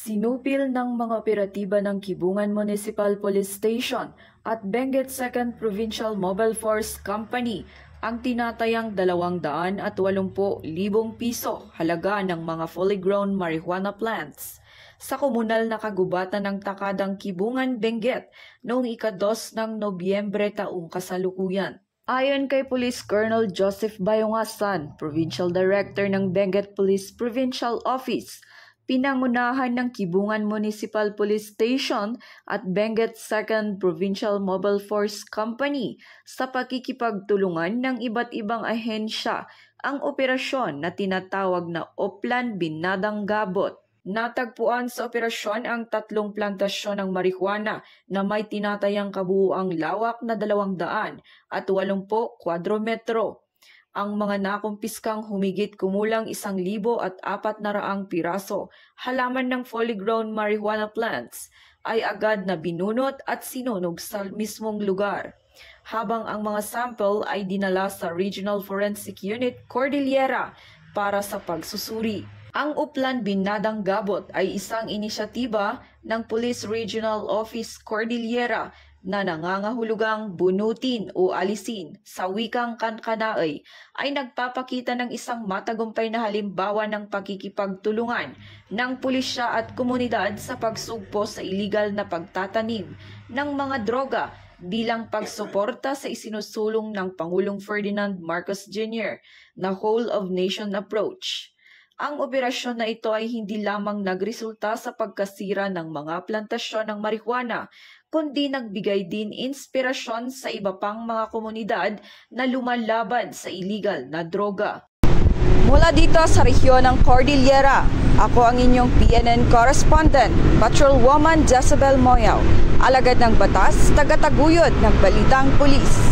Sinupil ng mga operatiba ng Kibungan Municipal Police Station at Benguet 2nd Provincial Mobile Force Company ang tinatayang 280,000 piso halaga ng mga fully grown marijuana plants sa komunal na kagubatan ng Takadang Kibungan, Benguet noong ika-2 ng Nobyembre taong kasalukuyan. Ayon kay Police Colonel Joseph Bayongasan, Provincial Director ng Benguet Police Provincial Office, pinangunahan ng Kibungan Municipal Police Station at Benguet 2nd Provincial Mobile Force Company sa pakikipagtulungan ng iba't ibang ahensya ang operasyon na tinatawag na Oplan Binadang Gabot. Natagpuan sa operasyon ang 3 plantasyon ng marijuana na may tinatayang kabuuang lawak na 280 kwadrometro. Ang mga nakumpiskang humigit kumulang 1,400 piraso halaman ng fully grown marijuana plants ay agad na binunot at sinunog sa mismong lugar, habang ang mga sample ay dinala sa Regional Forensic Unit Cordillera para sa pagsusuri. Ang Oplan Binadang Gabot ay isang inisyatiba ng Police Regional Office Cordillera na nangangahulugang bunutin o alisin sa wikang kankanaay ay nagpapakita ng isang matagumpay na halimbawa ng pakikipagtulungan ng pulisya at komunidad sa pagsugpo sa iligal na pagtatanim ng mga droga bilang pagsuporta sa isinusulong ng Pangulong Ferdinand Marcos Jr. na whole of nation approach. Ang operasyon na ito ay hindi lamang nagresulta sa pagkasira ng mga plantasyon ng marijuana, kundi nagbigay din inspirasyon sa iba pang mga komunidad na lumalaban sa illegal na droga. Mula dito sa rehiyon ng Cordillera, ako ang inyong PNN correspondent, Patrolwoman Jezebel Moyaw, alagad ng batas, tagataguyod ng Balitang Pulis.